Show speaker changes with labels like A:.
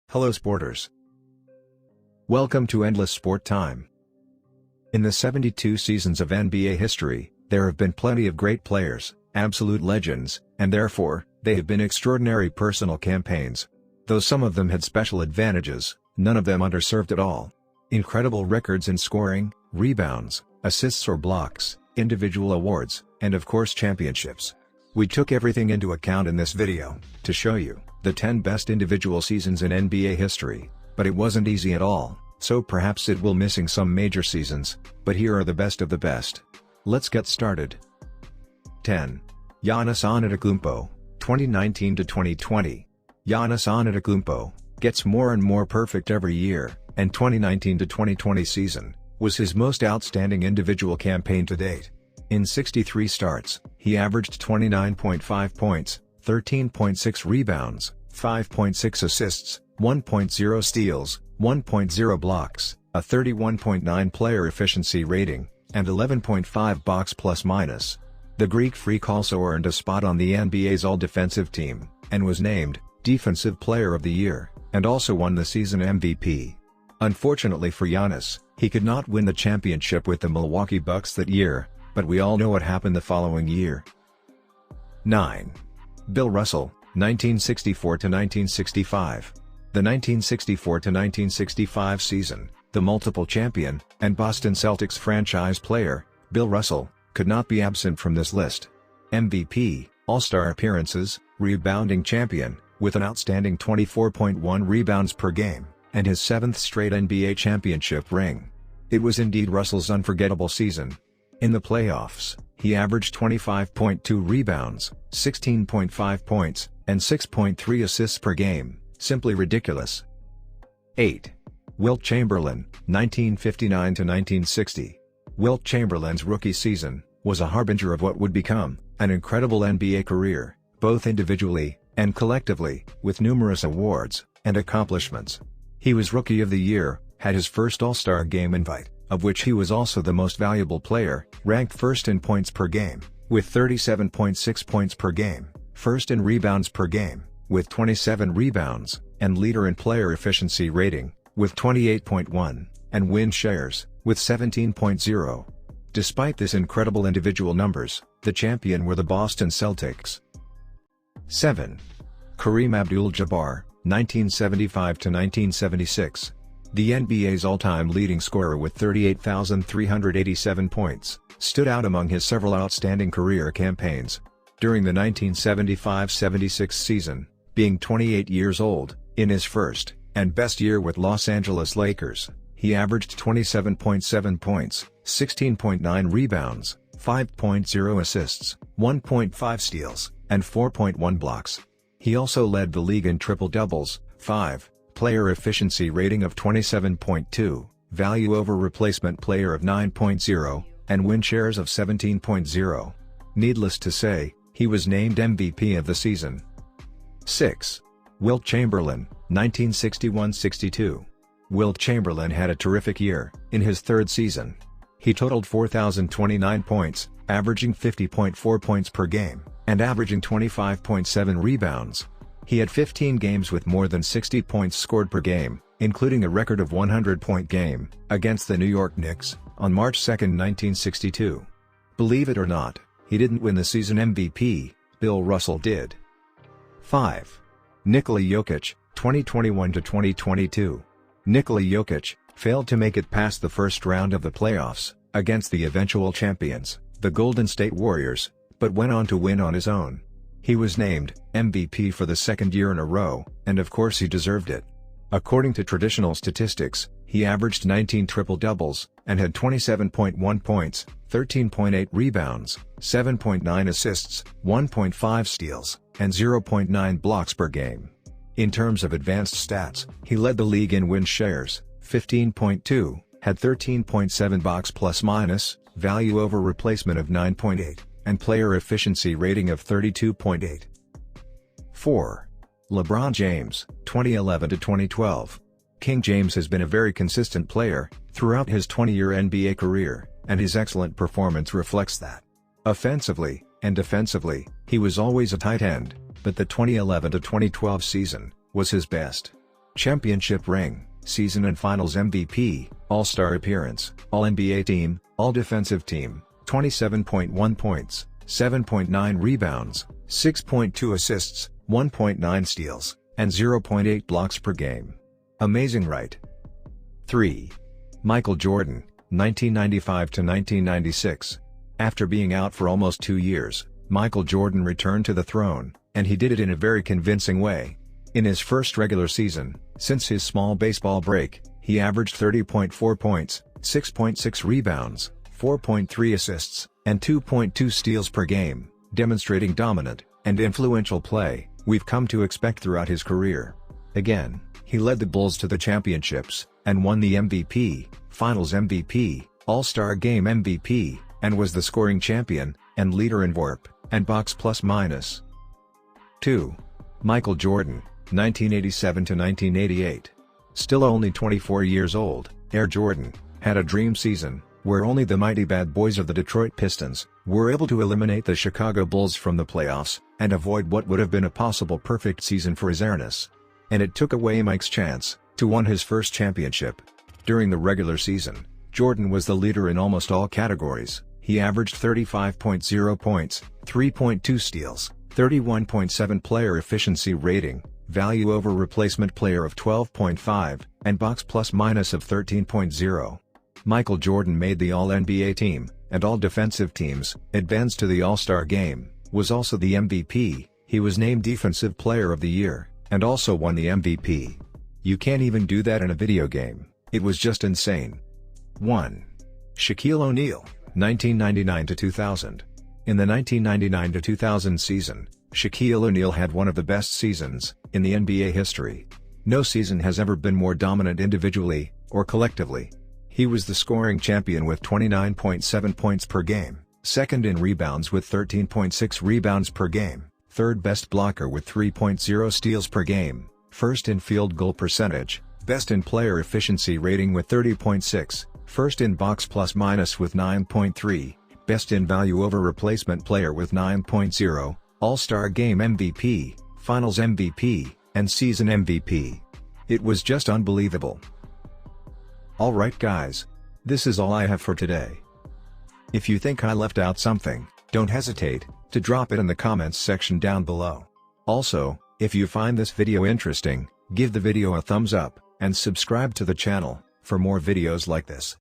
A: Hello sporters. Welcome to Endless Sport Time. In the 72 seasons of NBA history, there have been plenty of great players, absolute legends, and therefore, they have been extraordinary personal campaigns. Though some of them had special advantages, none of them underserved at all. Incredible records in scoring, rebounds, assists or blocks, individual awards, and of course championships. We took everything into account in this video, to show you the 10 best individual seasons in NBA history, but it wasn't easy at all, so perhaps it will missing some major seasons, but here are the best of the best. Let's get started. 10. Giannis Antetokounmpo, 2019 to 2020. Giannis Antetokounmpo gets more and more perfect every year, and 2019 to 2020 season was his most outstanding individual campaign to date. In 63 starts, he averaged 29.5 points, 13.6 rebounds, 5.6 assists, 1.0 steals, 1.0 blocks, a 31.9 player efficiency rating, and 11.5 box plus minus. The Greek Freak also earned a spot on the NBA's All-Defensive team, and was named Defensive Player of the Year, and also won the season MVP. Unfortunately for Giannis, he could not win the championship with the Milwaukee Bucks that year, but we all know what happened the following year. 9. Bill Russell, 1964 to 1965. The 1964 to 1965 season, the multiple champion, and Boston Celtics franchise player, Bill Russell, could not be absent from this list. MVP, All-Star appearances, rebounding champion, with an outstanding 24.1 rebounds per game, and his 7th straight NBA championship ring. It was indeed Russell's unforgettable season. In the playoffs, he averaged 25.2 rebounds, 16.5 points, and 6.3 assists per game, simply ridiculous. 8. Wilt Chamberlain, 1959 to 1960. Wilt Chamberlain's rookie season was a harbinger of what would become an incredible NBA career, both individually and collectively, with numerous awards and accomplishments. He was Rookie of the Year, had his first All-Star game invite, of which he was also the most valuable player, ranked first in points per game, with 37.6 points per game, first in rebounds per game, with 27 rebounds, and leader in player efficiency rating, with 28.1, and win shares, with 17.0. Despite this incredible individual numbers, the champion were the Boston Celtics. 7. Kareem Abdul-Jabbar, 1975 to 1976. The NBA's all-time leading scorer with 38,387 points, stood out among his several outstanding career campaigns. During the 1975-76 season, being 28 years old, in his first and best year with Los Angeles Lakers, he averaged 27.7 points, 16.9 rebounds, 5.0 assists, 1.5 steals, and 4.1 blocks. He also led the league in triple-doubles, 5. Player efficiency rating of 27.2, value over replacement player of 9.0, and win shares of 17.0. Needless to say, he was named MVP of the season. 6. Wilt Chamberlain, 1961-62. Wilt Chamberlain had a terrific year in his third season. He totaled 4,029 points, averaging 50.4 points per game, and averaging 25.7 rebounds. He had 15 games with more than 60 points scored per game, including a record of 100-point game against the New York Knicks on March 2, 1962. Believe it or not, he didn't win the season MVP, Bill Russell did. 5. Nikola Jokic, 2021 to 2022. Nikola Jokic failed to make it past the first round of the playoffs against the eventual champions, the Golden State Warriors, but went on to win on his own. He was named MVP for the second year in a row, and of course he deserved it. According to traditional statistics, he averaged 19 triple-doubles, and had 27.1 points, 13.8 rebounds, 7.9 assists, 1.5 steals, and 0.9 blocks per game. In terms of advanced stats, he led the league in win shares, 15.2, had 13.7 box plus minus, value over replacement of 9.8. and player efficiency rating of 32.8. 4. LeBron James, 2011 to 2012. King James has been a very consistent player throughout his 20-year NBA career, and his excellent performance reflects that. Offensively and defensively, he was always a tight end, but the 2011 to 2012 season was his best. Championship ring, season and finals MVP, All-Star appearance, All-NBA team, All-Defensive team, 27.1 points, 7.9 rebounds, 6.2 assists, 1.9 steals, and 0.8 blocks per game. Amazing, right? 3. Michael Jordan, 1995 to 1996. After being out for almost 2 years, Michael Jordan returned to the throne, and he did it in a very convincing way. In his first regular season, since his small baseball break, he averaged 30.4 points, 6.6 rebounds, 4.3 assists, and 2.2 steals per game, demonstrating dominant and influential play we've come to expect throughout his career. Again, he led the Bulls to the championships, and won the MVP, Finals MVP, All-Star Game MVP, and was the scoring champion, and leader in WARP, and box plus minus. 2. Michael Jordan, 1987 to 1988. Still only 24 years old, Air Jordan had a dream season, where only the mighty bad boys of the Detroit Pistons were able to eliminate the Chicago Bulls from the playoffs, and avoid what would have been a possible perfect season for his airness. And it took away Mike's chance to win his first championship. During the regular season, Jordan was the leader in almost all categories. He averaged 35.0 points, 3.2 steals, 31.7 player efficiency rating, value over replacement player of 12.5, and box plus minus of 13.0. Michael Jordan made the All-NBA team, and all defensive teams, advanced to the All-Star game, was also the MVP, he was named Defensive Player of the Year, and also won the MVP. You can't even do that in a video game, it was just insane. 1. Shaquille O'Neal, 1999 to 2000. In the 1999 to 2000 season, Shaquille O'Neal had one of the best seasons in the NBA history. No season has ever been more dominant individually or collectively. He was the scoring champion with 29.7 points per game, second in rebounds with 13.6 rebounds per game, third best blocker with 3.0 steals per game, first in field goal percentage, best in player efficiency rating with 30.6, first in box plus minus with 9.3, best in value over replacement player with 9.0, All-Star Game MVP, Finals MVP, and Season MVP. It was just unbelievable. Alright guys, this is all I have for today. If you think I left out something, don't hesitate to drop it in the comments section down below. Also, if you find this video interesting, give the video a thumbs up, and subscribe to the channel for more videos like this.